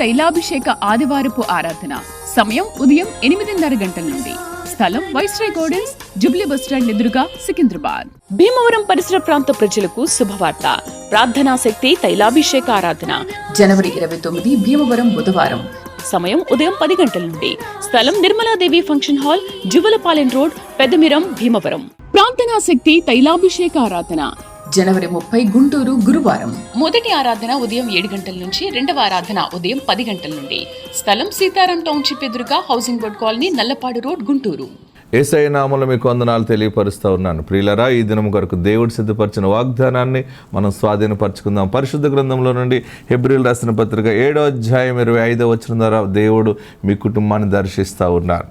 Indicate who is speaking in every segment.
Speaker 1: తైలాభిషేక ఆదివారపు ఆరాధన. సమయం ఉదయం 8:30 గంటల నుండి. స్థలం వైస్రాయ్ గార్డెన్స్, జుబ్లీ బస్టాండ్ ఎదురుగా, సికింద్రాబాద్. భీమవరం పరిసర ప్రాంత ప్రజలకు శుభవార్త. ప్రార్థనా శక్తి తైలాభిషేక ఆరాధన జనవరి 29 భీమవరం బుధవారం. సమయం ఉదయం 10 గంటల నుండి. స్థలం Nirmaladevi function hall, Juvvalapalem road, Peddamiram, Bhimavaram. ప్రార్థనా శక్తి తైలాభిషేక ఆరాధన జనవరి 30 గుంటూరు గురువారం. మొదటి ఆరాధన ఉదయం 7 గంటల నుంచి, రెండవ ఆరాధన ఉదయం 10 గంటల నుండి. స్థలం సీతారాం టౌన్షిప్ ఎదురుగా, housing board colony, Nallapadu road, Guntur.
Speaker 2: Yesayya నామములో మీకు వందనాలు తెలియపరుస్తూ ఉన్నాను. ప్రియులరా, ఈ దినం కొరకు దేవుడు సిద్ధపరిచిన వాగ్దానాన్ని మనం స్వాధీనపరచుకుందాం. పరిశుద్ధ గ్రంథంలో నుండి హెబ్రీయులు రాసిన పత్రిక 7వ అధ్యాయం 25వ వచనం ద్వారా దేవుడు మీ కుటుంబాన్ని దర్శిస్తూ ఉన్నారు.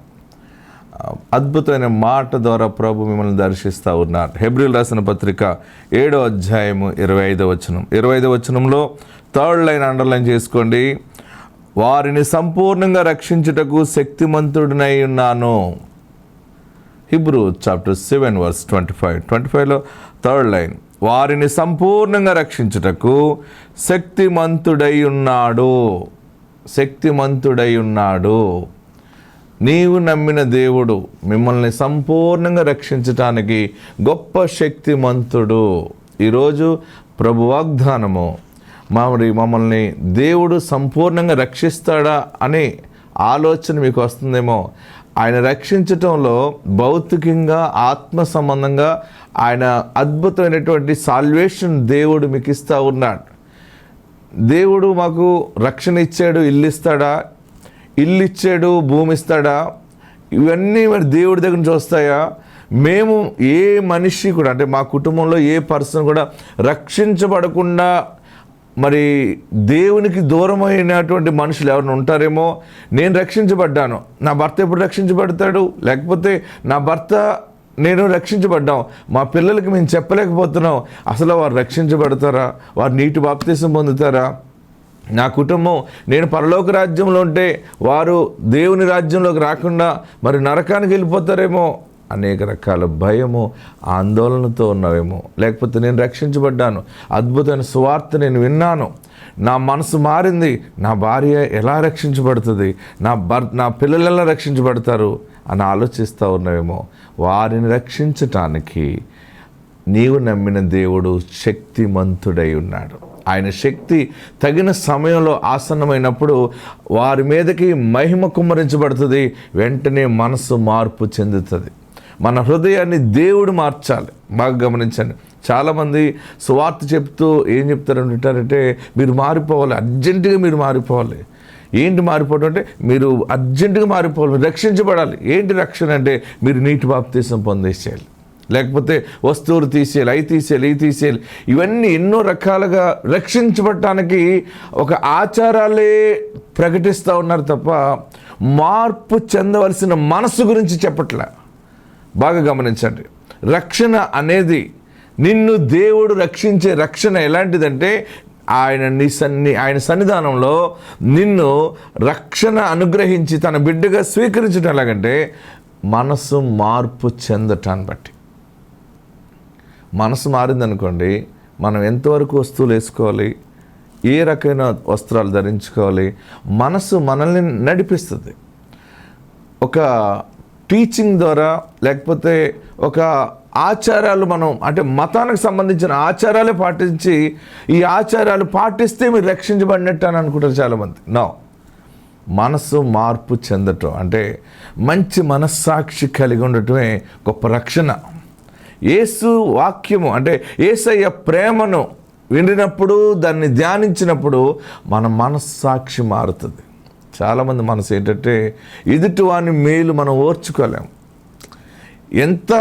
Speaker 2: అద్భుతమైన మాట ద్వారా ప్రభు మిమ్మల్ని దర్శిస్తూ ఉన్నారు. హెబ్రీయులు రాసిన పత్రిక 7వ అధ్యాయము 25వ వచనం. 25వ వచనంలో 3rd లైన్ అండర్లైన్ చేసుకోండి. వారిని సంపూర్ణంగా రక్షించుటకు శక్తిమంతుడినై ఉన్నాను. హిబ్రూ చాప్టర్ 7 వర్స్ 25లో 3rd లైన్, వారిని సంపూర్ణంగా రక్షించుటకు శక్తిమంతుడై ఉన్నాడు. శక్తిమంతుడై ఉన్నాడు. నీవు నమ్మిన దేవుడు మిమ్మల్ని సంపూర్ణంగా రక్షించటానికి గొప్ప శక్తిమంతుడు. ఈరోజు ప్రభు వాగ్దానము, మమ్మల్ని దేవుడు సంపూర్ణంగా రక్షిస్తాడా అనే ఆలోచన మీకు వస్తుందేమో. ఆయన రక్షించటంలో భౌతికంగా, ఆత్మ సంబంధంగా ఆయన అద్భుతమైనటువంటి సాల్వేషన్ దేవుడు మీకు ఇస్తూ ఉన్నాడు. దేవుడు మాకు రక్షణ ఇచ్చాడు, ఇల్లు ఇస్తాడా? ఇల్లు ఇచ్చాడు, భూమి ఇస్తాడా? ఇవన్నీ మరి దేవుడి దగ్గర నుంచి వస్తాయా? మేము ఏ మనిషి కూడా, అంటే మా కుటుంబంలో ఏ పర్సన్ కూడా రక్షించబడకుండా మరి దేవునికి దూరమైనటువంటి మనుషులు ఎవరైనా ఉంటారేమో. నేను రక్షించబడ్డాను, నా భర్త ఎప్పుడు రక్షించబడతాడు? లేకపోతే నా భర్త నేను రక్షించబడ్డాం, మా పిల్లలకి మేము చెప్పలేకపోతున్నాం. అసలు వారు రక్షించబడతారా? వారు నీటి బాప్తిసం పొందుతారా? నా కుటుంబం, నేను పరలోక రాజ్యంలో ఉంటే వారు దేవుని రాజ్యంలోకి రాకుండా మరి నరకానికి వెళ్ళిపోతారేమో. అనేక రకాల భయము, ఆందోళనతో ఉన్నావేమో. లేకపోతే నేను రక్షించబడ్డాను, అద్భుతమైన సువార్త నేను విన్నాను, నా మనసు మారింది, నా భార్య ఎలా రక్షించబడుతుంది, నా పిల్లలు ఎలా రక్షించబడతారు అని ఆలోచిస్తూ ఉన్నావేమో. వారిని రక్షించటానికి నీవు నమ్మిన దేవుడు శక్తిమంతుడై ఉన్నాడు. ఆయన శక్తి తగిన సమయంలో ఆసన్నమైనప్పుడు వారి మీదకి మహిమ కుమ్మరించబడుతుంది. వెంటనే మనసు మార్పు చెందుతుంది. మన హృదయాన్ని దేవుడు మార్చాలి. బాగా గమనించండి. చాలామంది సువార్త చెప్తూ ఏం చెప్తారంటారంటే, మీరు మారిపోవాలి, అర్జెంటుగా మీరు మారిపోవాలి. ఏంటి మారిపోవడం అంటే, మీరు అర్జెంటుగా మారిపోవాలి, రక్షించబడాలి. ఏంటి రక్షణ అంటే, మీరు నీటి బాప్తిసం పొందేసేయాలి, లేకపోతే వస్తువులు తీసేయాలి, అవి తీసేయాలి, ఇవి తీసేయాలి. ఇవన్నీ ఎన్నో రకాలుగా రక్షించబడటానికి ఒక ఆచారాలే ప్రకటిస్తూ ఉన్నారు తప్ప మార్పు చెందవలసిన మనసు గురించి చెప్పట్లే. బాగా గమనించండి. రక్షణ అనేది, నిన్ను దేవుడు రక్షించే రక్షణ ఎలాంటిదంటే, ఆయన సన్నిధానంలో నిన్ను రక్షణ అనుగ్రహించి తన బిడ్డగా స్వీకరించడం ఎలాగంటే, మనసు మార్పు చెందటాన్ని బట్టి. మనసు మారిందనుకోండి, మనం ఎంతవరకు వస్తువులు వేసుకోవాలి, ఏ రకమైన వస్త్రాలు ధరించుకోవాలి, మనసు మనల్ని నడిపిస్తుంది. ఒక టీచింగ్ ద్వారా, లేకపోతే ఒక ఆచారాలు, మనం అంటే మతానికి సంబంధించిన ఆచారాలే పాటించి, ఈ ఆచారాలు పాటిస్తే మీరు రక్షించబడినట్టు అని అనుకుంటారు చాలామంది. నో, మనసు మార్పు చెందటం అంటే మంచి మనస్సాక్షి కలిగి ఉండటమే గొప్ప రక్షణ. యేసు వాక్యము అంటే యేసయ్య ప్రేమను వినినప్పుడు, దాన్ని ధ్యానించినప్పుడు మన మనస్సాక్షి మారుతుంది. చాలామంది మనసు ఏంటంటే, ఎదుటివాని మేలు మనం ఓర్చుకోలేము. ఎంత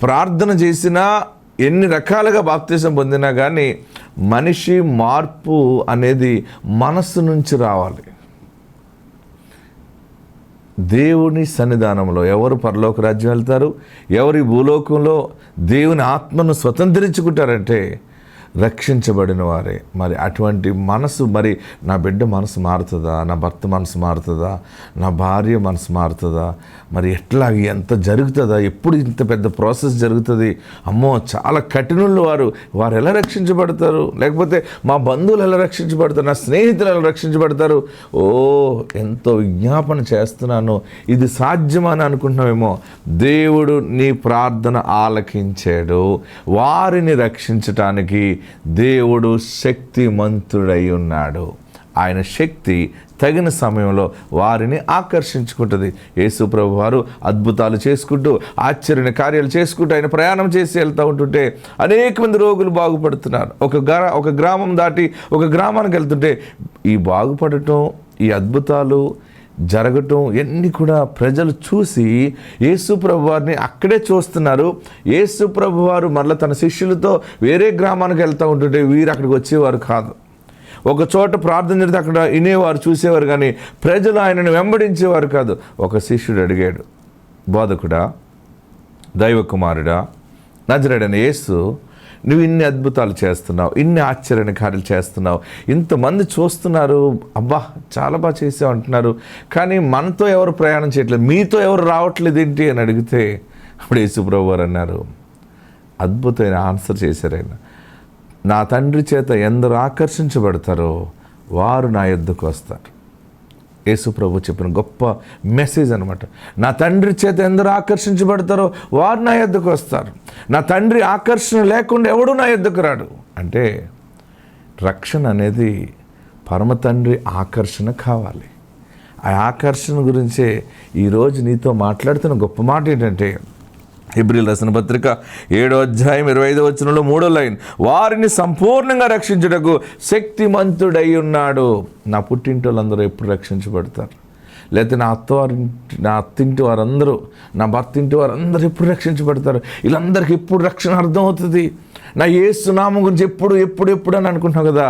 Speaker 2: ప్రార్థన చేసినా, ఎన్ని రకాలుగా బాప్తిసం పొందినా కానీ మనిషి మార్పు అనేది మనస్సు నుంచి రావాలి. దేవుని సన్నిధానంలో ఎవరు పరలోక రాజ్యం వెళ్తారు, ఎవరు ఈ భూలోకంలో దేవుని ఆత్మను స్వతంత్రించుకుంటారంటే రక్షించబడిన వారే. మరి అటువంటి మనసు, మరి నా బిడ్డ మనసు మారుతుందా, నా భర్త మనసు మారుతుందా, నా భార్య మనసు మారుతుందా, మరి ఎట్లా ఎంత జరుగుతుందా, ఎప్పుడు ఇంత పెద్ద ప్రాసెస్ జరుగుతుంది, అమ్మో చాలా కఠినులు వారు ఎలా రక్షించబడతారు, లేకపోతే మా బంధువులు ఎలా రక్షించబడతారు, నా స్నేహితులు ఎలా రక్షించబడతారు, ఎంతో విజ్ఞాపన చేస్తున్నాను, ఇది సాధ్యమని అనుకుంటున్నామేమో. దేవుడు నీ ప్రార్థన ఆలకించాడు. వారిని రక్షించటానికి దేవుడు శక్తిమంతుడై ఉన్నాడు. ఆయన శక్తి తగిన సమయంలో వారిని ఆకర్షించుకుంటుంది. యేసు ప్రభు వారు అద్భుతాలు చేసుకుంటూ, ఆశ్చర్య కార్యాలు చేసుకుంటూ ఆయన ప్రయాణం చేసి వెళ్తూ ఉంటుంటే అనేక మంది రోగులు బాగుపడుతున్నారు. ఒక గ్రామం దాటి ఒక గ్రామానికి వెళ్తుంటే ఈ బాగుపడటం, ఈ అద్భుతాలు జరగటం ఇవన్నీ కూడా ప్రజలు చూసి యేసు ప్రభు వారిని అక్కడే చూస్తున్నారు. యేసు ప్రభు వారు మరలా తన శిష్యులతో వేరే గ్రామానికి వెళ్తూ ఉంటుంటే వీరు అక్కడికి వచ్చేవారు కాదు. ఒక చోట ప్రార్థన చేస్తే అక్కడ వినేవారు, చూసేవారు, కానీ ప్రజలు ఆయనను వెంబడించేవారు కాదు. ఒక శిష్యుడు అడిగాడు, బోధకుడా, దైవ కుమారుడా, నజరేయుడైన యేసు, నువ్వు ఇన్ని అద్భుతాలు చేస్తున్నావు, ఇన్ని ఆశ్చర్య కార్యాలు చేస్తున్నావు, ఇంతమంది చూస్తున్నారు, అబ్బా చాలా బాగా చేసావు అంటున్నారు, కానీ మనతో ఎవరు ప్రయాణం చేయట్లేదు, మీతో ఎవరు రావట్లేదు ఏంటి అని అడిగితే అప్పుడు యేసు ప్రభు వారు అన్నారు, అద్భుతమైన ఆన్సర్ చేశారు ఆయన. నా తండ్రి చేత ఎందరు ఆకర్షించబడతారో వారు నా యొద్దకు వస్తారు. యేసు ప్రభు చెప్పిన గొప్ప మెసేజ్ అనమాట. నా తండ్రి చేత ఎందరు ఆకర్షించబడతారో వారు నా యొద్దకు వస్తారు. నా తండ్రి ఆకర్షణ లేకుండా ఎవడు నా యొద్దకు రాడు. అంటే రక్షణ అనేది పరమ తండ్రి ఆకర్షణ కావాలి. ఆ ఆకర్షణ గురించే ఈరోజు నీతో మాట్లాడుతున్న గొప్ప మాట ఏంటంటే, హెబ్రీయుల రాసిన పత్రిక 7వ అధ్యాయం 25వ వచనంలో 3వ లైన్, వారిని సంపూర్ణంగా రక్షించుటకు శక్తిమంతుడై ఉన్నాడు. నా పుట్టింటి వాళ్ళందరూ ఎప్పుడు రక్షించబడతారు? లేకపోతే నా అత్తింటి వారందరూ, నా భర్త ఇంటి వారందరూ ఎప్పుడు రక్షించబడతారు? వీళ్ళందరికీ ఎప్పుడు రక్షణ అర్థమవుతుంది? నా యేసు నామం గురించి ఎప్పుడు అని అనుకుంటున్నావు కదా.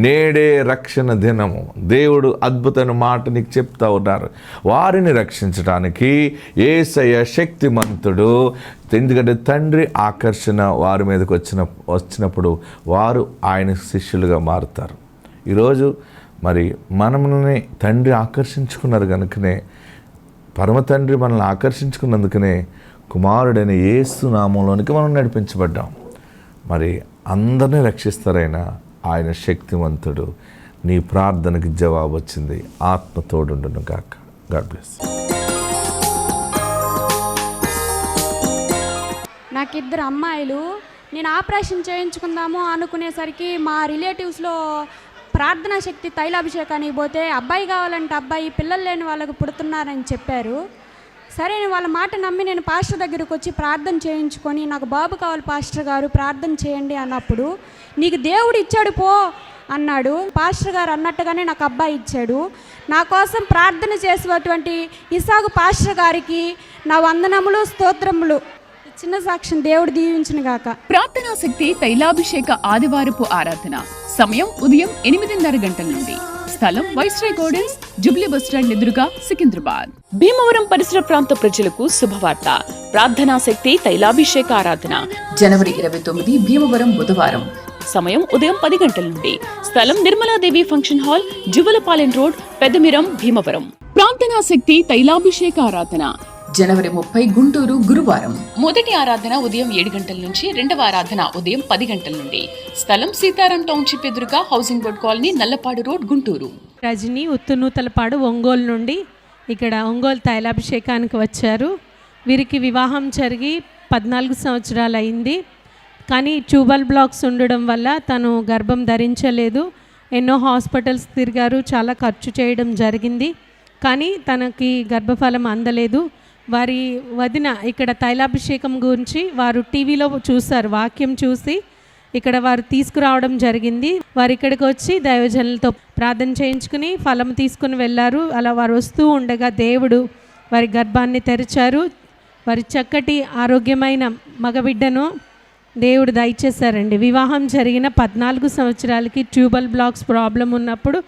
Speaker 2: నేడే రక్షణ దినము. దేవుడు అద్భుతమైన మాట నీకు చెప్తా ఉన్నారు. వారిని రక్షించడానికి యేసయ్య శక్తిమంతుడు. ఎందుకంటే తండ్రి ఆకర్షణ వారి మీదకి వచ్చినప్పుడు వారు ఆయన శిష్యులుగా మారుతారు. ఈరోజు మరి మనల్ని తండ్రి ఆకర్షించుకున్నారు కనుకనే, పరమ తండ్రి మనల్ని ఆకర్షించుకున్నందుకనే కుమారుడైన యేసు నామంలోనికి మనం నడిపించబడ్డాం. మరి అందరినీ రక్షిస్తారైనా ఆయన శక్తివంతుడు. నీ ప్రార్థనకి జవాబు వచ్చింది. ఆత్మ తోడుండును గాక. God bless.
Speaker 3: నాకు 2 అమ్మాయిలు. నేను ఆపరేషన్ చేయించుకుందాము అనుకునేసరికి మా రిలేటివ్స్లో ప్రార్థనా శక్తి తైలాభిషేకానికి పోతే అబ్బాయి కావాలంటే అబ్బాయి, పిల్లలు లేని వాళ్ళకు పుడుతున్నారని చెప్పారు. సరే వాళ్ళ మాట నమ్మి నేను పాస్టర్ దగ్గరికి వచ్చి ప్రార్థన చేయించుకొని, నాకు బాబు కావాలి పాస్టర్ గారు ప్రార్థన చేయండి అన్నప్పుడు, నీకు దేవుడు ఇచ్చాడు పో అన్నాడు. పాస్టర్ గారు అన్నట్టుగానే నాకు అబ్బాయి ఇచ్చాడు. నా కోసం ప్రార్థన చేసేటువంటి ఇసాకు పాస్టర్ గారికి నా వందనములు, స్తోత్రములు. చిన్న సాక్ష్యం దేవుడు దీవించిన గాక.
Speaker 1: ప్రార్థనా శక్తి తైలాభిషేక ఆదివారపు ఆరాధన. సమయం ఉదయం 8:30 గంటల నుండి. స్థలం వైస్రాయ్ గార్డెన్స్, జుబ్లీ బస్టాండ్ ఎదురుగా, సికింద్రాబాద్. భీమవరం పరిసర ప్రాంత ప్రజలకు శుభవార్త. ప్రార్థనా శక్తి తైలాభిషేక ఆరాధన జనవరి 29 భీమవరం బుధవారం. సమయం ఉదయం 10 గంటల నుండి. స్థలం Nirmaladevi function hall, Juvvalapalem road, Peddamiram, Bhimavaram. ప్రార్థనా శక్తి తైలాభిషేక ఆరాధన జనవరి 30 గుంటూరు గురువారం. మొదటి ఆరాధన ఉదయం 7 గంటల నుంచి, రెండవ ఆరాధన ఉదయం 10 గంటల నుండి. స్థలం సీతారాం టౌన్షిప్ ఎదురుగా, housing board colony, Nallapadu road, Guntur.
Speaker 4: Rajani Uttunuthalapadu Ongole నుండి ఇక్కడ ఒంగోలు తైలాభిషేకానికి వచ్చారు. వీరికి వివాహం జరిగి 14 సంవత్సరాలు అయింది. కానీ ట్యూబల్ బ్లాక్స్ ఉండడం వల్ల తను గర్భం ధరించలేదు. ఎన్నో హాస్పిటల్స్ తిరిగారు, చాలా ఖర్చు చేయడం జరిగింది, కానీ తనకి గర్భఫలం అందలేదు. వారి వదిన ఇక్కడ తైలాభిషేకం గురించి వారు టీవీలో చూశారు, వాక్యం చూసి ఇక్కడ వారు తీసుకురావడం జరిగింది. వారు ఇక్కడికి వచ్చి దైవజనులతో ప్రార్థన చేయించుకుని ఫలం తీసుకుని వెళ్ళారు. అలా వారు వస్తూ ఉండగా దేవుడు వారి గర్భాన్ని తెరిచారు. వారి చక్కటి ఆరోగ్యమైన మగబిడ్డను దేవుడు దయచేశారండి. వివాహం జరిగిన 14 సంవత్సరాలకి ట్యూబల్ బ్లాక్స్ ప్రాబ్లం ఉన్నప్పుడు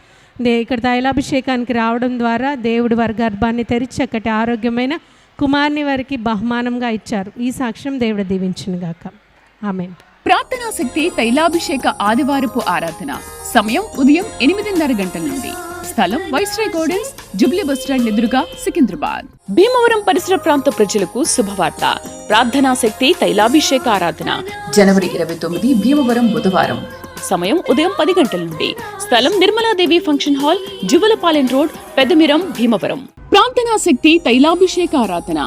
Speaker 4: ఇక్కడ తైలాభిషేకానికి రావడం ద్వారా దేవుడు వారి గర్భాన్ని తెరిచి చక్కటి ఆరోగ్యమైన కుమార్ని వారికి బహుమానంగా ఇచ్చారు. ఈ సాక్ష్యం దేవుడు దీవించును గాక. ఆమేన్.
Speaker 1: ప్రార్థనా శక్తి తైలాభిషేక ఆదివారపు ఆరాధన. సమయం ఉదయం 8:30 గంటల నుండి. స్థలం వైస్రాయ్ గార్డెన్స్, జూబ్లీ బస్టాండ్ ఎదురుగా, సికింద్రాబాద్. భీమవరం పరిసర ప్రాంత ప్రజలకు శుభవార్త. ప్రార్థనా శక్తి తైలాభిషేక ఆరాధన జనవరి 29 భీమవరం బుధవారం. సమయం ఉదయం 10 గంటల నుండి. స్థలం Nirmaladevi function hall, Juvvalapalem road, Peddamiram, Bhimavaram. ప్రార్థనా శక్తి తైలాభిషేక ఆరాధన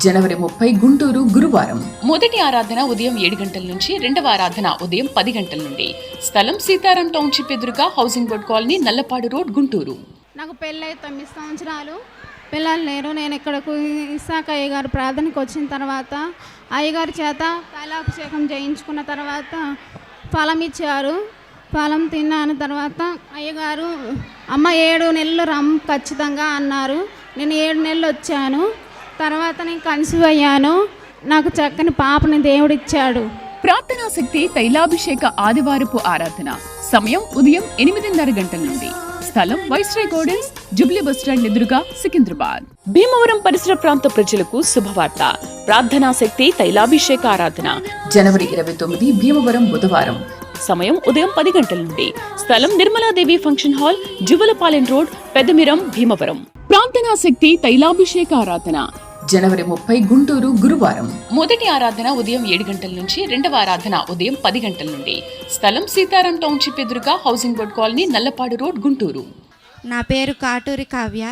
Speaker 1: జనవరి 30 గుంటూరు గురువారం. మొదటి ఆరాధన ఉదయం 7 గంటల నుంచి, రెండవ ఆరాధన ఉదయం 10 గంటల నుండి. స్థలం సీతారాం టౌన్షిప్ ఎదురుగా, housing board colony, Nallapadu road, Guntur.
Speaker 5: నాకు పెళ్ళై 9 సంవత్సరాలు, పిల్లలు లేరు. నేను ఇక్కడకు ఇస్సాక్ అయ్యగారు ప్రార్థనకు వచ్చిన తర్వాత అయ్యగారి చేత తైలాభిషేకం చేయించుకున్న తర్వాత ఫలం ఇచ్చారు. ఫలం తిన్నాను తర్వాత అయ్యగారు అమ్మ 7 నెలలు ఖచ్చితంగా అన్నారు. నేను 7 నెలలు వచ్చాను. తర్వాత నేను కన్సీవ్ అయ్యాను. నాకు చక్కని పాపని దేవుడిచ్చాడు.
Speaker 1: ప్రార్థనా శక్తి తైలాభిషేక ఆదివారపు ఆరాధన. సమయం ఉదయం 8:30 గంటల నుండి. స్థలం వైస్రాయ్ గార్డెన్స్, జూబ్లీ బస్టాండ్ ఎదురుగా, సికింద్రాబాద్. భీమవరం పరిసర ప్రాంత ప్రజలకు శుభవార్త. ప్రార్థనా శక్తి తైలాభిషేక ఆరాధన జనవరి 29 భీమవరం బుధవారం. సమయం ఉదయం 10 గంటల నుండి. స్థలం Nirmaladevi function hall, Juvvalapalem road, Peddamiram, Bhimavaram. ప్రార్థనా శక్తి తైలాభిషేక ఆరాధన జనవరి 30 గుంటూరు గురువారం. మొదటి ఆరాధన ఉదయం 7 గంటల నుంచి, రెండవ ఆరాధన ఉదయం 10 గంటల నుండి. స్థలం సీతారాం టౌన్షిప్ ఎదురుగా, housing board colony, Nallapadu road, Guntur.
Speaker 6: నా పేరు కాటూరి కావ్య,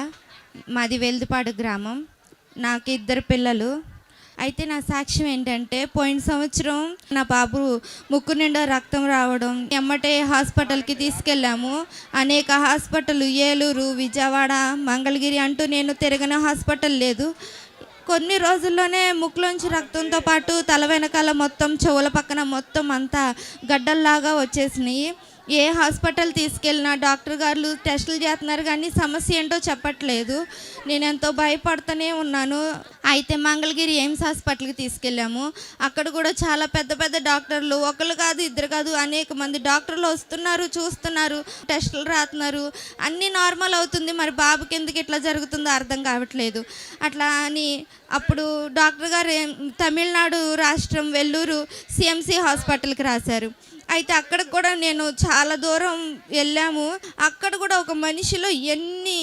Speaker 6: మాది వెల్దుపాడు గ్రామం. నాకు 2 పిల్లలు. అయితే నా సాక్ష్యం ఏంటంటే, పోయిన సంవత్సరం నా బాబు ముక్కు నిండా రక్తం రావడం, ఎమ్మటే హాస్పిటల్కి తీసుకెళ్ళాము. అనేక హాస్పిటల్, ఏలూరు, విజయవాడ, మంగళగిరి అంటూ నేను తిరగని హాస్పిటల్ లేదు. కొన్ని రోజుల్లోనే ముక్కులోంచి రక్తంతో పాటు తల వెనకాల మొత్తం, చెవుల పక్కన మొత్తం అంతా గడ్డల్లాగా వచ్చేసినాయి. ఏ హాస్పిటల్ తీసుకెళ్ళినా డాక్టర్ గారు టెస్టులు చేస్తున్నారు కానీ సమస్య ఏంటో చెప్పట్లేదు. నేను ఎంతో భయపడుతూనే ఉన్నాను. అయితే మంగళగిరి ఎయిమ్స్ హాస్పిటల్కి తీసుకెళ్ళాము. అక్కడ కూడా చాలా పెద్ద పెద్ద డాక్టర్లు, ఒకరు కాదు 2 కాదు, అనేక మంది డాక్టర్లు వస్తున్నారు, చూస్తున్నారు, టెస్టులు రాస్తున్నారు. అన్నీ నార్మల్ అవుతుంది. మరి బాబుకి ఎందుకు ఇట్లా జరుగుతుందో అర్థం కావట్లేదు. అట్లా అని అప్పుడు డాక్టర్ గారు తమిళనాడు రాష్ట్రం వెల్లూరు సిఎంసి హాస్పిటల్కి రాశారు. అయితే అక్కడ కూడా నేను చాలా దూరం వెళ్ళాము. అక్కడ కూడా ఒక మనిషిలో ఎన్ని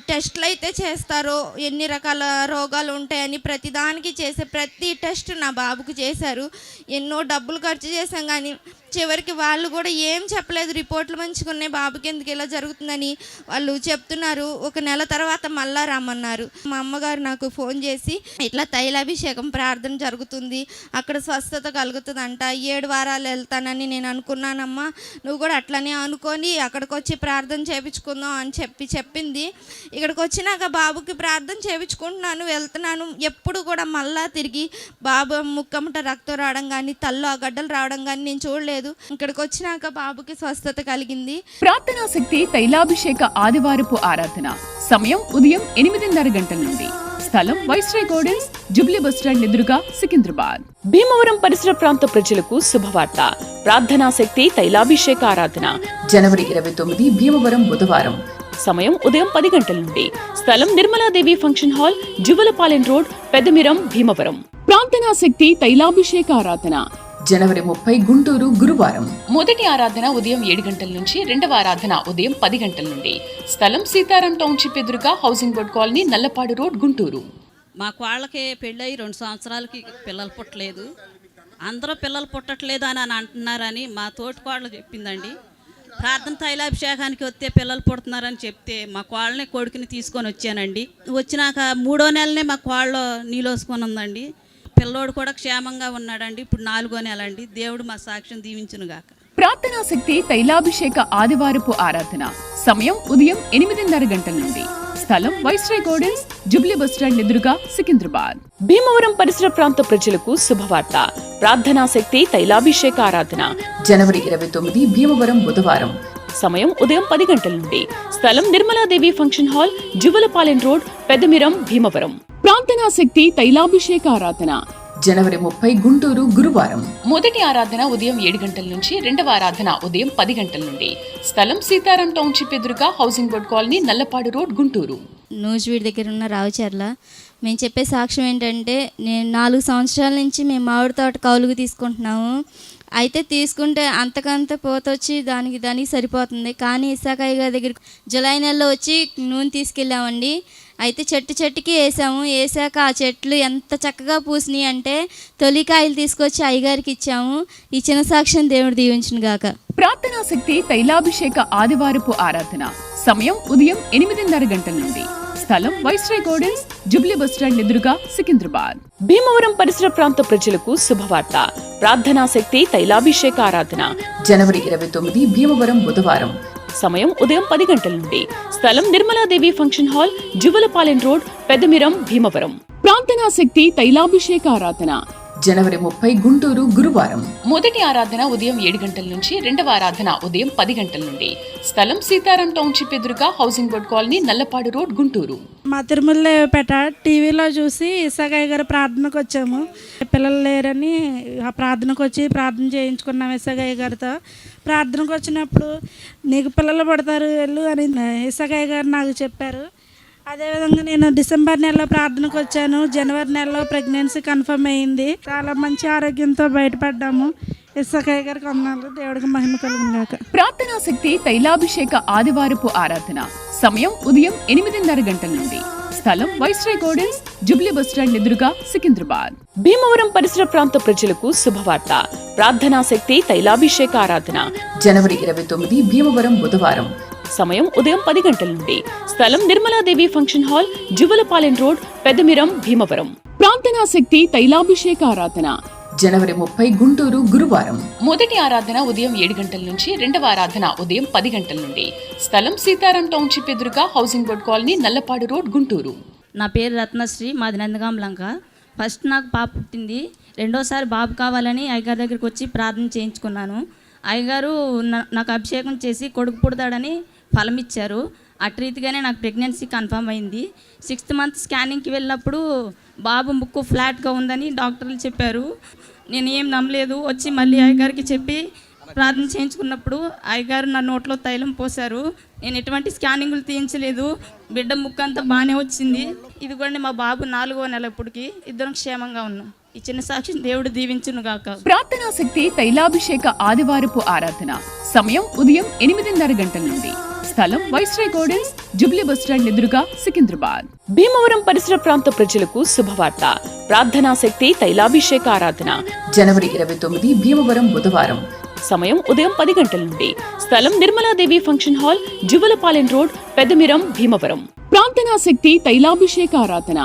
Speaker 6: టెస్టులు అయితే చేస్తారో, ఎన్ని రకాల రోగాలు ఉంటాయని ప్రతిదానికి చేసే ప్రతి టెస్ట్ నా బాబుకు చేశారు. ఎన్నో డబ్బులు ఖర్చు చేశాం కానీ చివరికి వాళ్ళు కూడా ఏం చెప్పలేదు. రిపోర్ట్లు మంచిగా ఉన్నాయి, బాబుకి ఎందుకు ఇలా జరుగుతుందని వాళ్ళు చెప్తున్నారు. 1 నెల తర్వాత మళ్ళా రమ్మన్నారు. మా అమ్మగారు నాకు ఫోన్ చేసి, ఇట్లా తైలాభిషేకం ప్రార్థన జరుగుతుంది, అక్కడ స్వస్థత కలుగుతుందంట, 7 వారాలు వెళ్తానని నేను అనుకున్నానమ్మా, నువ్వు కూడా అట్లనే అనుకొని అక్కడికి వచ్చి ప్రార్థన చేయించుకుందాం అని చెప్పింది. ఇక్కడికి వచ్చినాక బాబుకి ప్రార్థన చేయించుకుంటున్నాను, వెళ్తున్నాను. ఎప్పుడు కూడా మళ్ళా తిరిగి బాబు ముక్కమట రక్తం రావడం కానీ, తల్లో ఆ గడ్డలు రావడం కానీ నేను చూడలేదు. ఇక్కడికి వచ్చినాక బాబుకి స్వస్థత కలిగింది.
Speaker 1: ప్రార్థనా శక్తి తైలాభిషేక ఆదివారపు ఆరాధన. సమయం ఉదయం 8:30 గంటల నుండి. స్థలం వైస్రాయ్ గార్డెన్స్, జూబ్లీ బస్టాండ్ ఎదురుగా, సికింద్రాబాద్. భీమవరం పరిసర ప్రాంత ప్రజలకు శుభవార్త. ప్రార్థనా శక్తి తైలాభిషేక ఆరాధన జనవరి 29 భీమవరం బుధవారం. సమయం ఉదయం 10 గంటల నుండి. స్థలం Nirmaladevi function hall, Juvvalapalem road, Peddamiram, Bhimavaram. ప్రార్థనా శక్తి తైలాభిషేక ఆరాధన జనవరి 30 గుంటూరు గురువారం. మొదటి ఆరాధన ఉదయం 7 గంటల నుంచి, రెండవ ఆరాధన ఉదయం 10 గంటల నుండి. స్థలం సీతారాం టౌన్షిప్ ఎదురుగా, housing board colony, Nallapadu road, Guntur.
Speaker 7: మా కోళ్ళకి పెళ్ళయి 2 సంవత్సరాలకి పిల్లలు పుట్టలేదు. అందరూ పిల్లలు పుట్టట్లేదు అని అంటున్నారని మా తోటి కోళ్ళు చెప్పిందండి. ప్రార్థన తైలాభిషేకానికి వస్తే పిల్లలు పుడుతున్నారని చెప్తే మా కోళ్ళని కొడుకుని తీసుకొని వచ్చానండి. వచ్చినాక 3వ నెలనే మా కోళ్ళు నీలోసుకొని ఉందండి. పిల్లోడు కూడా క్షేమంగా ఉన్నాడండి. ఇప్పుడు 4వ నెల అండి. దేవుడు మా సాక్ష్యం దీవించునుగాక.
Speaker 1: ప్రార్థనా శక్తి తైలాభిషేక ఆదివారపు ఆరాధన. సమయం ఉదయం 8:30 గంటల నుండి. స్థలం వైస్రాయ్ గార్డెన్స్, జూబ్లీ బస్టాండ్ ఎదురుగా, సికింద్రాబాద్. భీమవరం పరిసర ప్రాంత ప్రజలకు శుభవార్త. ప్రార్థనా శక్తి తైలాభిషేక ఆరాధన జనవరి 29 భీమవరం బుధవారం. సమయం ఉదయం 10 గంటల నుండి. స్థలం Nirmaladevi function hall, Juvvalapalem road, Peddamiram, Bhimavaram. ప్రార్థనా శక్తి తైలాభిషేక ఆరాధన జనవరి 30 గుంటూరు గురువారం. మొదటి ఆరాధన ఉదయం 7 గంటల నుంచి, రెండవ ఆరాధన ఉదయం 10 గంటల నుండి. స్థలం సీతారాం టౌన్షిప్ ఎదురుగా, housing board colony, Nallapadu road, Guntur.
Speaker 6: Nuzvid దగ్గర ఉన్న రావుచర్ల. మేము చెప్పే సాక్ష్యం ఏంటంటే, నేను 4 సంవత్సరాల నుంచి మేము మామిడి తోట కౌలుకు తీసుకుంటున్నాము. అయితే తీసుకుంటే అంతకంత పోతొచ్చి దానికి సరిపోతుంది. కానీ ఇసాకయ్య గారి దగ్గరికి జూలై నెలలో వచ్చి నూనె తీసుకెళ్ళామండి. అయితే చెట్టుకి వేసాక ఆ చెట్లు ఎంత చక్కగా పూసినాయి అంటే తొలికాయలు తీసుకొచ్చి అయ్యగారికి ఇచ్చాము. ఈ చిన్న సాక్ష్యం దేవుడు దీవించును గాక.
Speaker 1: ప్రార్థనా శక్తి తైలాభిషేక ఆదివారపు ఆరాధన సమయం ఉదయం 8:30 గంటల నుండి. స్థలం వైస్రాయ్ గార్డెన్స్, జూబ్లీ బస్టాండ్ ఎదురుగా, సికింద్రాబాద్. భీమవరం పరిసర ప్రాంత ప్రజలకు శుభవార్త. ప్రార్థనా శక్తి తైలాభిషేక ఆరాధన జనవరి 29 భీమవరం బుధవారం. సమయం ఉదయం 10 గంటల నుండి. స్థలం Nirmaladevi function hall, Juvvalapalem road, Peddamiram, Bhimavaram. ప్రార్థనా శక్తి తైలాభిషేక ఆరాధన జనవరి 30 గుంటూరు గురువారం. మొదటి ఆరాధన ఉదయం 7 గంటల నుంచి, రెండవ ఆరాధన ఉదయం 10 గంటల నుండి. స్థలం సీతారాం టౌన్షిప్ ఎదురుగా, housing board colony, Nallapadu road, Guntur.
Speaker 8: మా తిరుమలపేట టీవీలో చూసి ఇసాకయ్య గారు ప్రార్థనకు వచ్చాము. పిల్లలు లేరని ఆ ప్రార్థనకు వచ్చి ప్రార్థన చేయించుకున్నాం ఇసాకయ్య గారితో. ప్రార్థనకు వచ్చినప్పుడు నీకు పిల్లలు పడతారు వెళ్ళు అని ఇసాకయ్య గారు నాకు చెప్పారు. అదేవిధంగా నేను డిసెంబర్ నెలలో ప్రార్థనకు వచ్చాను. జనవరి నెలలో ప్రెగ్నెన్సీ కన్ఫర్మ్ అయ్యింది. చాలా మంచి ఆరోగ్యంతో బయటపడ్డాము. ఇసాకయ్య గారికి వందనాలు. దేవుడికి మహిమ కలుగును గాక.
Speaker 1: ప్రార్థనా శక్తి తైలాభిషేక ఆదివారపు ఆరాధన సమయం ఉదయం 8:30 గంటల నుండి. స్థలం వైస్రాయ్ గార్డెన్స్, జూబ్లీ బస్టాండ్ ఎదురుగా, సికింద్రాబాద్. భీమవరం పరిసర ప్రాంత ప్రజలకు శుభవార్త. ప్రార్థనా శక్తి తైలాభిషేక ఆరాధన జనవరి 29 భీమవరం బుధవారం. సమయం ఉదయం 10 గంటల నుండి. స్థలం Nirmaladevi function hall, Juvvalapalem road, Peddamiram, Bhimavaram. ప్రార్థనా శక్తి తైలాభిషేక ఆరాధన జనవరి 30 గుంటూరు గురువారం. మొదటి ఆరాధన ఉదయం 7 గంటల నుంచి, రెండవ ఆరాధన ఉదయం 10 గంటల నుండి. స్థలం సీతారాం టౌన్షిప్ ఎదురుగా, housing board colony, Nallapadu road, Guntur.
Speaker 9: నా పేరు రత్నశ్రీ, మాది నందగాం లంక. ఫస్ట్ నాకు పాప పుట్టింది. రెండోసారి బాబు కావాలని అయ్యగారి దగ్గరికి వచ్చి ప్రార్థన చేయించుకున్నాను. అయ్యగారు నాకు అభిషేకం చేసి కొడుకు పుడతాడని ఫలం ఇచ్చారు. అటు రీతిగానే నాకు ప్రెగ్నెన్సీ కన్ఫర్మ్ అయింది. 6th మంత్ స్కానింగ్కి వెళ్ళినప్పుడు బాబు ముక్కు ఫ్లాట్గా ఉందని డాక్టర్లు చెప్పారు. నేను ఏం నమ్మలేదు. వచ్చి మళ్ళీ అయ్యగారికి చెప్పి ప్రార్థన చేయించుకున్నప్పుడు అయ్యగారు నా నోట్లో తైలం పోశారు. నేను ఎటువంటి స్కానింగ్లు తీయించలేదు. బిడ్డ ముక్కు అంతా బాగానే వచ్చింది. ఇదిగోండి మా బాబు 4వ నెల ఇప్పటికి. ఇద్దరం క్షేమంగా ఉన్నాం. ఈ చిన్న సాక్షి దేవుడు దీవించును గాక.
Speaker 1: ప్రార్థనా శక్తి తైలాభిషేక ఆదివారపు ఆరాధన సమయం ఉదయం 8:30 గంటల నుండి. స్థలం వైస్రాయ్ గార్డెన్స్, జూబ్లీ బస్టాండ్ ఎదురుగా, సికింద్రాబాద్. భీమవరం పరిసర ప్రాంత ప్రజలకు శుభవార్త. ప్రార్థనా శక్తి తైలాభిషేక ఆరాధన జనవరి 29 భీమవరం బుధవారం. సమయం ఉదయం 10 గంటల నుండి. స్థలం Nirmaladevi function hall, Juvvalapalem road, Peddamiram, Bhimavaram. ప్రార్థనా శక్తి తైలాభిషేక ఆరాధన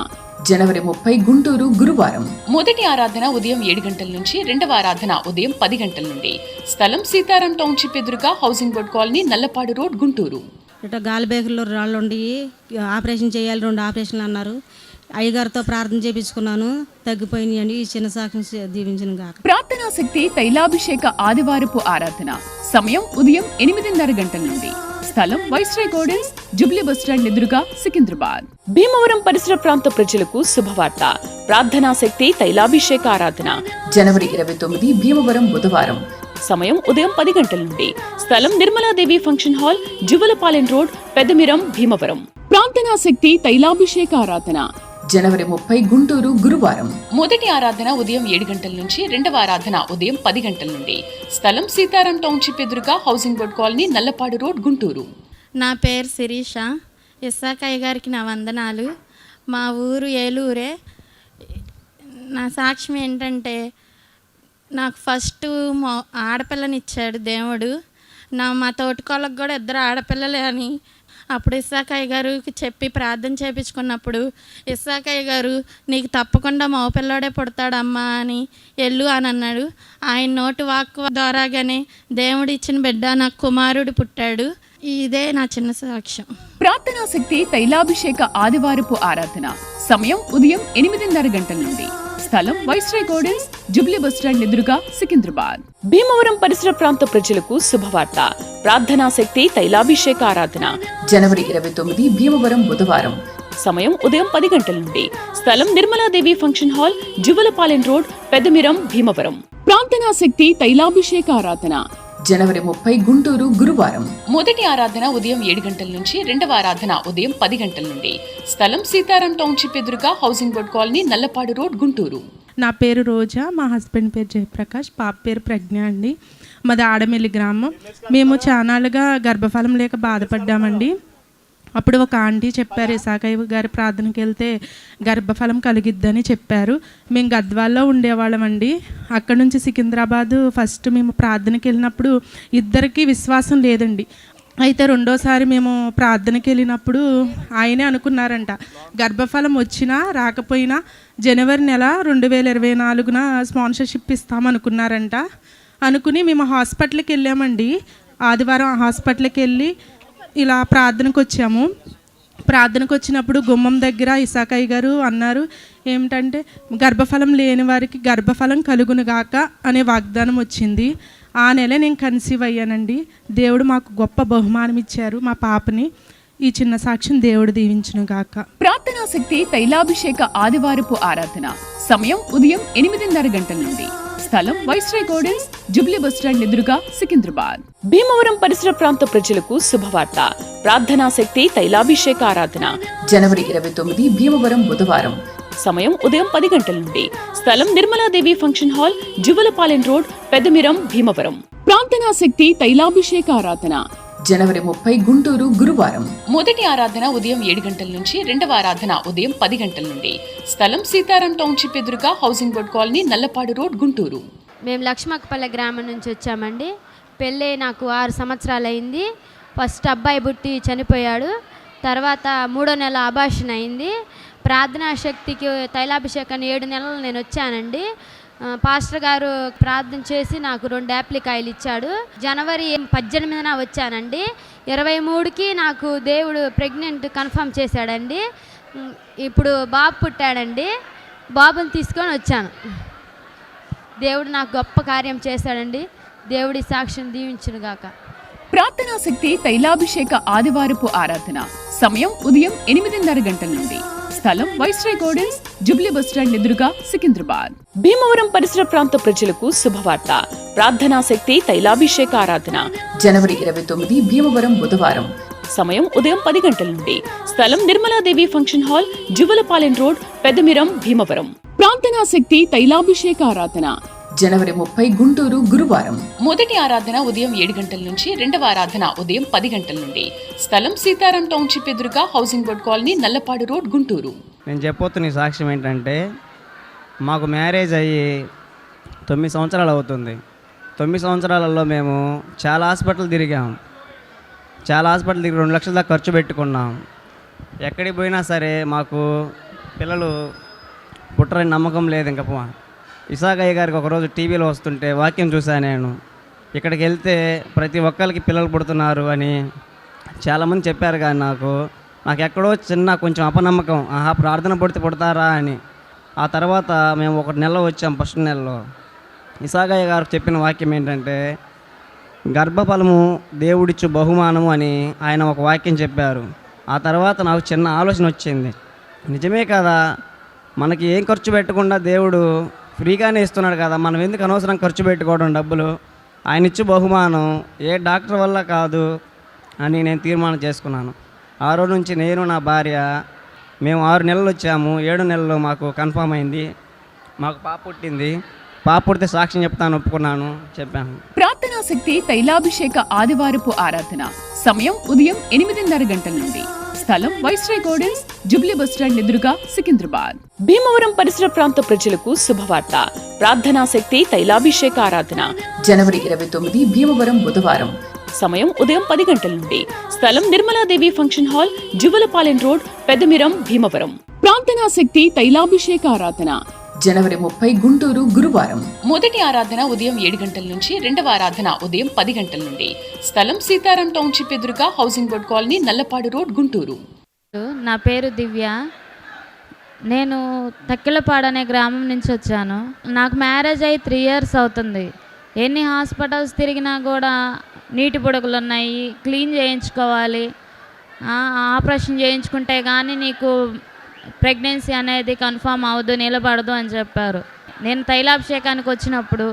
Speaker 1: జనవరి 30 గుంటూరు గురువారం. మొదటి ఆరాధన ఉదయం 7 గంటల నుంచి, రెండవ ఆరాధన ఉదయం 10 గంటల నుండి. స్థలం సీతారాం టౌన్షిప్ ఎదురుగా, housing board colony, Nallapadu road, Guntur.
Speaker 10: ఇట్లా గాలిబేకర్లో రాళ్ళు ఉండి ఆపరేషన్ చేయాలి, 2 ఆపరేషన్లు అన్నారు. అయ్యగారితో ప్రార్థన చేయించుకున్నాను, తగ్గిపోయినాయండి. ఈ చిన్న సాక్షి దీవించను గాక.
Speaker 1: ప్రార్థనా శక్తి తైలాభిషేక ఆదివారపు ఆరాధన సమయం ఉదయం 8:30 గంటల నుండి. స్థలం వైస్రాయ్ గార్డెన్స్, జూబ్లీ బస్టాండ్ ఎదురుగా, సికింద్రాబాద్. భీమవరం పరిసర ప్రాంత ప్రజలకు శుభవార్త. ప్రార్థనా శక్తి తైలాభిషేక ఆరాధన జనవరి 29 భీమవరం బుధవారం. సమయం ఉదయం 10 గంటల నుండి. స్థలం Nirmaladevi function hall, Juvvalapalem road, Peddamiram, Bhimavaram. ప్రార్థనా శక్తి తైలాభిషేక ఆరాధన జనవరి 30 గుంటూరు గురువారం. మొదటి ఆరాధన ఉదయం 7 గంటల నుంచి, రెండవ ఆరాధన ఉదయం 10 గంటల నుండి. స్థలం సీతారాం టౌన్షిప్ ఎదురుగా, housing board colony, Nallapadu road, Guntur.
Speaker 11: నా పేరు శిరీష. ఇసాకయ్య గారికి నా వందనాలు. మా ఊరు ఏలూరే. నా సాక్ష్యం ఏంటంటే, నాకు ఫస్ట్ ఆడపిల్లనిచ్చాడు దేవుడు. మా తోటికోళ్ళకు కూడా 2 ఆడపిల్లలే అని అప్పుడు ఇసాకయ్య గారికి చెప్పి ప్రార్థన చేయించుకున్నప్పుడు ఇసాకయ్య గారు నీకు తప్పకుండా మగపిల్లాడే పుడతాడమ్మా అని ఎల్లు అని అన్నాడు. ఆయన నోటి వాక్కు ద్వారాగానే దేవుడు ఇచ్చిన బిడ్డ నాకు కుమారుడు పుట్టాడు. ఇదే నా చిన్న సాక్ష్యం.
Speaker 1: ప్రార్థనా శక్తి తైలాభిషేక ఆదివారపు ఆరాధన సమయం ఉదయం 8:30 గంటల నుండి. స్థలం వైస్రాయ్ గార్డెన్స్, జూబ్లీ బస్టాండ్ ఎదురుగా, సికింద్రాబాద్. భీమవరం పరిసర ప్రాంత ప్రజలకు శుభవార్త. ప్రార్థనా శక్తి తైలాభిషేక ఆరాధన జనవరి 29 భీమవరం బుధవారం. సమయం ఉదయం 10 గంటల నుండి. స్థలం Nirmaladevi function hall, Juvvalapalem road, Peddamiram, Bhimavaram. ప్రార్థనా శక్తి తైలాభిషేక ఆరాధన జనవరి 30 గుంటూరు గురువారం. మొదటి ఆరాధన ఉదయం 7 గంటల నుంచి, రెండవ ఆరాధన ఉదయం 10 గంటల నుండి. స్థలం సీతారాం టౌన్షిప్ ఎదురుగా, housing board colony, Nallapadu road, Guntur.
Speaker 8: నా పేరు రోజా, మా హస్బెండ్ పేరు జయప్రకాష్, పాప పేరు ప్రజ్ఞ అండి. మాది ఆడమిల్లి గ్రామం. మేము చానాలుగా గర్భఫలం లేక బాధపడ్డామండి. అప్పుడు ఒక ఆంటీ చెప్పారు, ఇసాకయ్య గారి ప్రార్థనకి వెళ్తే గర్భఫలం కలిగిద్దని చెప్పారు. మేము గద్వాల్లో ఉండేవాళ్ళమండి. అక్కడ నుంచి సికింద్రాబాదు ఫస్ట్ మేము ప్రార్థనకి వెళ్ళినప్పుడు ఇద్దరికీ విశ్వాసం లేదండి. అయితే రెండోసారి మేము ప్రార్థనకి వెళ్ళినప్పుడు ఆయనే అనుకున్నారంట, గర్భఫలం వచ్చినా రాకపోయినా జనవరి నెల 2024న స్పాన్సర్షిప్ ఇస్తామనుకున్నారంట. అనుకుని మేము హాస్పిటల్కి వెళ్ళామండి. ఆదివారం హాస్పిటల్కి వెళ్ళి ఇలా ప్రార్థనకు వచ్చాము. ప్రార్థనకు వచ్చినప్పుడు గుమ్మం దగ్గర ఇసాకయ్య గారు అన్నారు ఏమిటంటే, గర్భఫలం లేని వారికి గర్భఫలం కలుగునుగాక అనే వాగ్దానం వచ్చింది. ఆ నెల నేను కన్సీవ్ అయ్యానండి. దేవుడు మాకు గొప్ప బహుమానం ఇచ్చారు, మా పాపని. ఈ చిన్న సాక్ష్యం దేవుడు దీవించును గాక.
Speaker 1: ప్రార్థనా శక్తి తైలాభిషేక ఆదివారపు ఆరాధన సమయం ఉదయం 8:30 గంటల నుండి. స్థలం వైస్రాయ్ గార్డెన్స్, జూబ్లీ బస్టాండ్ ఎదురుగా, సికింద్రాబాద్. భీమవరం పరిసర ప్రాంత ప్రజలకు శుభవార్త. ప్రార్థనా శక్తి తైలాభిషేక ఆరాధన జనవరి 29 భీమవరం బుధవారం. సమయం ఉదయం 10 గంటల నుండి. స్థలం Nirmaladevi function hall, Juvvalapalem road, Peddamiram, Bhimavaram. ప్రార్థనా శక్తి తైలాభిషేక ఆరాధన జనవరి 30 గుంటూరు గురువారం. మొదటి ఆరాధన ఉదయం 7 గంటల నుంచి, రెండవ ఆరాధన ఉదయం 10 గంటల నుండి. స్థలం సీతారాం టౌన్షిప్ ఎదురుగా, housing board colony, Nallapadu road, Guntur.
Speaker 3: మేము లక్ష్మక్కపల్లె గ్రామం నుంచి వచ్చామండి. పెళ్ళి నాకు 6 సంవత్సరాలు అయింది. ఫస్ట్ అబ్బాయి పుట్టి చనిపోయాడు. తర్వాత 3వ నెల అబార్షన్ అయింది. ప్రార్థనా శక్తికి తైలాభిషేకాన్ని 7 నెలలు నేను వచ్చానండి. పాస్టర్ గారు ప్రార్థన చేసి నాకు 2 యాప్లికాయలు ఇచ్చాడు. జనవరి 18న వచ్చానండి. 23కి నాకు దేవుడు ప్రెగ్నెంట్ కన్ఫర్మ్ చేశాడండి. ఇప్పుడు బాబు పుట్టాడండి. బాబుని తీసుకొని వచ్చాను. దేవుడు నాకు గొప్ప కార్యం చేశాడండి. దేవుడి సాక్ష్యం దీవించునుగాక.
Speaker 1: ప్రార్థనా శక్తి తైలాభిషేక ఆదివారపు ఆరాధన సమయం ఉదయం 8:30 గంటల నుండి. స్థలం వైస్రాయ్ గార్డెన్స్, జూబ్లీ బస్టాండ్ ఎదురుగా, సికింద్రాబాద్. భీమవరం పరిసర ప్రాంత ప్రజలకు శుభవార్త. ప్రార్థనా శక్తి తైలాభిషేక ఆరాధన జనవరి 29 భీమవరం బుధవారం. సమయం ఉదయం 10 గంటల నుండి. స్థలం Nirmaladevi function hall, Juvvalapalem road, Peddamiram, Bhimavaram. ప్రార్థనా శక్తి తైలాభిషేక ఆరాధన జనవరి 30 గుంటూరు గురువారం. మొదటి ఆరాధన ఉదయం 7 గంటల నుంచి, రెండవ ఆరాధన ఉదయం 10 గంటల నుండి. స్థలం సీతారాం టౌన్షిప్ ఎదురుగా, housing board colony, Nallapadu road, Guntur.
Speaker 12: నేను చెప్పొస్తున్న సాక్ష్యం ఏంటంటే, మాకు మ్యారేజ్ అయ్యి 9 సంవత్సరాలు అవుతుంది. 9 సంవత్సరాలలో మేము చాలా హాస్పిటల్ తిరిగాం. 2 లక్షల దాకా ఖర్చు పెట్టుకున్నాం. ఎక్కడికి పోయినా సరే మాకు పిల్లలు పుట్టరని నమ్మకం లేదు. ఇంకా ఇసాకయ్య గారికి ఒకరోజు టీవీలో వస్తుంటే వాక్యం చూశాను నేను. ఇక్కడికి వెళ్తే ప్రతి ఒక్కరికి పిల్లలు పుడుతున్నారు అని చాలామంది చెప్పారు. కానీ నాకు ఎక్కడో కొంచెం అపనమ్మకం, ప్రార్థన పడితే పుడతారా అని. ఆ తర్వాత మేము 1 నెల వచ్చాం. ఫస్ట్ నెలలో ఇసాకయ్య గారు చెప్పిన వాక్యం ఏంటంటే, గర్భఫలము దేవుడిచ్చు బహుమానము అని ఆయన ఒక వాక్యం చెప్పారు. ఆ తర్వాత నాకు చిన్న ఆలోచన వచ్చింది, నిజమే కదా, మనకి ఏం ఖర్చు పెట్టకుండా దేవుడు ఫ్రీగానే ఇస్తున్నాడు కదా, మనం ఎందుకు అనవసరం ఖర్చు పెట్టుకోవడం డబ్బులు, ఆయన ఇచ్చే బహుమానం ఏ డాక్టర్ వల్ల కాదు అని నేను తీర్మానం చేసుకున్నాను. ఆ రోజు నుంచి నేను, నా భార్య, మేము 6 నెలలు వచ్చాము. 7 నెలల్లో మాకు కన్ఫర్మ్ అయింది. మాకు పాప పుట్టింది. పాప పుడితే సాక్ష్యం చెప్తాను, ఒప్పుకున్నాను, చెప్పాను.
Speaker 1: ప్రార్థనా శక్తి తైలాభిషేక ఆదివారపు ఆరాధన సమయం ఉదయం 8:30 గంటల నుండి. స్థలం వైస్రాయ్ గార్డెన్స్, జూబ్లీ బస్టాండ్ ఎదురుగా, సికింద్రాబాద్. భీమవరం పరిసర ప్రాంత ప్రజలకు శుభవార్త. ప్రార్థనా శక్తి తైలాభిషేక ఆరాధన జనవరి 29 భీమవరం బుధవారం. సమయం ఉదయం 10 గంటల నుండి. స్థలం Nirmaladevi function hall, Juvvalapalem road, Peddamiram, Bhimavaram. ప్రార్థనా శక్తి తైలాభిషేక ఆరాధన జనవరి 30 గుంటూరు గురువారం. మొదటి ఆరాధన ఉదయం 7 గంటల నుంచి, రెండవ ఆరాధన ఉదయం 10 గంటల నుండి. స్థలం సీతారాం టౌన్షిప్ ఎదురుగా, housing board colony, Nallapadu road, Guntur.
Speaker 11: నా పేరు దివ్య. నేను తక్కిలపాడు అనే గ్రామం నుంచి వచ్చాను. నాకు మ్యారేజ్ అయ్యి 3 ఇయర్స్ అవుతుంది. ఎన్ని హాస్పిటల్స్ తిరిగినా కూడా నీటి బుడగలు ఉన్నాయి, క్లీన్ చేయించుకోవాలి, ఆపరేషన్ చేయించుకుంటే కానీ నీకు ప్రెగ్నెన్సీ అనేది కన్ఫామ్ అవ్వదు, నిలబడదు అని చెప్పారు. నేను తైలాభిషేకానికి వచ్చినప్పుడు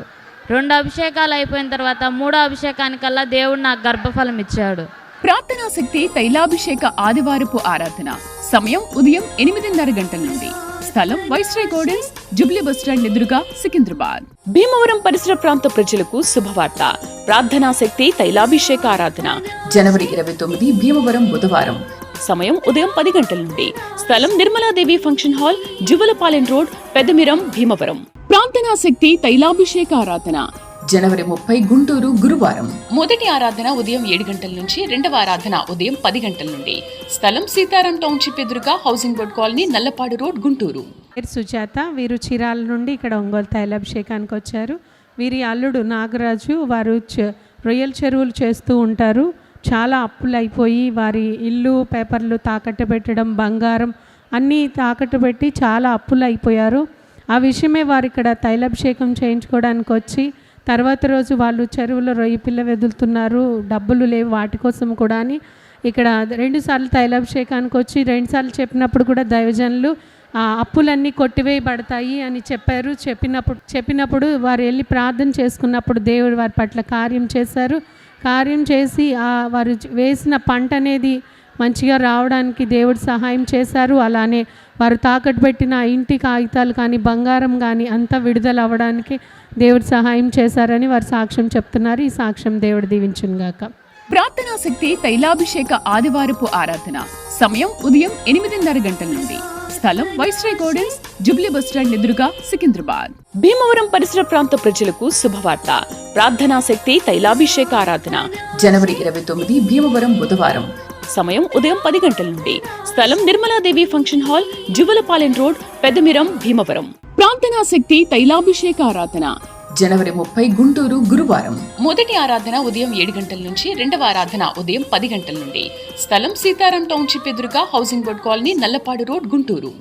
Speaker 11: 2 అభిషేకాలు అయిపోయిన తర్వాత 3వ అభిషేకానికల్లా దేవుడు నాకు గర్భఫలం ఇచ్చాడు.
Speaker 1: ప్రార్థనా శక్తి తైలాభిషేక ఆదివారపు ఆరాధన సమయం ఉదయం 8:30 గంటల నుండి. స్థలం వైస్రాయ్ గార్డెన్స్, జూబ్లీ బస్టాండ్ ఎదురుగా, సికింద్రాబాద్. భీమవరం పరిసర ప్రాంత ప్రజలకు శుభవార్త. ప్రార్థనా శక్తి తైలాభిషేక ఆరాధన జనవరి 29 భీమవరం బుధవారం. సమయం ఉదయం 10 గంటల నుండి. స్థలం Nirmaladevi function hall, Juvvalapalem road, Pedamiram, Bhimavaram. ప్రార్థనా శక్తి తైలాభిషేక ఆరాధన జనవరి 30 గుంటూరు గురువారం. మొదటి ఆరాధన ఉదయం 7 గంటల నుంచి, రెండవ ఆరాధన ఉదయం 10 గంటల నుండి. స్థలం సీతారాం టౌన్షిప్ ఎదురుగా, housing board colony, Nallapadu road, Guntur.
Speaker 4: పేరు సుజాత. వీరు చీరాల నుండి ఇక్కడ ఒంగోలు తైలాభిషేకానికి వచ్చారు. వీరి అల్లుడు నాగరాజు, వారు రొయ్యల చెరువులు చేస్తూ ఉంటారు. చాలా అప్పులు అయిపోయి వారి ఇల్లు, పేపర్లు తాకట్టు పెట్టడం, బంగారం అన్నీ తాకట్టు పెట్టి చాలా అప్పులు అయిపోయారు. ఆ విషయమే వారు ఇక్కడ తైలాభిషేకం చేయించుకోవడానికి వచ్చి, తర్వాత రోజు వాళ్ళు చెరువులో రొయ్యి పిల్ల వెదులుతున్నారు, డబ్బులు లేవు వాటి కోసం కూడా అని ఇక్కడ 2 సార్లు తైలాభిషేకానికి వచ్చి 2 సార్లు చెప్పినప్పుడు కూడా దైవజనులు ఆ అప్పులన్నీ కొట్టివేయబడతాయి అని చెప్పారు. చెప్పినప్పుడు వారు వెళ్ళి ప్రార్థన చేసుకున్నప్పుడు దేవుడు వారి పట్ల కార్యం చేశారు. కార్యం చేసి వారు వేసిన పంట అనేది మంచిగా రావడానికి దేవుడు సహాయం చేశారు. అలానే వారు తాకట్టు పెట్టిన ఇంటి కాగితాలు కానీ, బంగారం కానీ అంతా విడుదల అవ్వడానికి దేవుడు సహాయం చేశారని వారు సాక్ష్యం చెప్తున్నారు. ఈ సాక్ష్యం దేవుడు దీవించునుగాక.
Speaker 1: ప్రార్థనా శక్తి తైలాభిషేక ఆదివారపు ఆరాధన సమయం ఉదయం 8:30 గంటల నుండి. స్థలం వైస్రాయ్ గార్డెన్స్, జూబ్లీ బస్టాండ్ ఎదురుగా, సికింద్రాబాద్. భీమవరం పరిసర ప్రాంత ప్రజలకు శుభవార్త. ప్రార్థనా శక్తి తైలాభిషేక ఆరాధన జనవరి 29 భీమవరం బుధవారం. సమయం ఉదయం 10 గంటల నుండి. స్థలం Nirmaladevi function hall, Juvvalapalem road, Pedamiram, Bhimavaram. ప్రార్థనా శక్తి తైలాభిషేక ఆరాధన జనవరి 30 గుంటూరు గురువారం. మొదటి ఆరాధన ఉదయం 7 గంటల నుంచి, రెండవ ఆరాధన ఉదయం 10 గంటల నుండి. స్థలం సీతారాం టౌన్షిప్ ఎదురుగా, housing board colony, Nallapadu road, Guntur.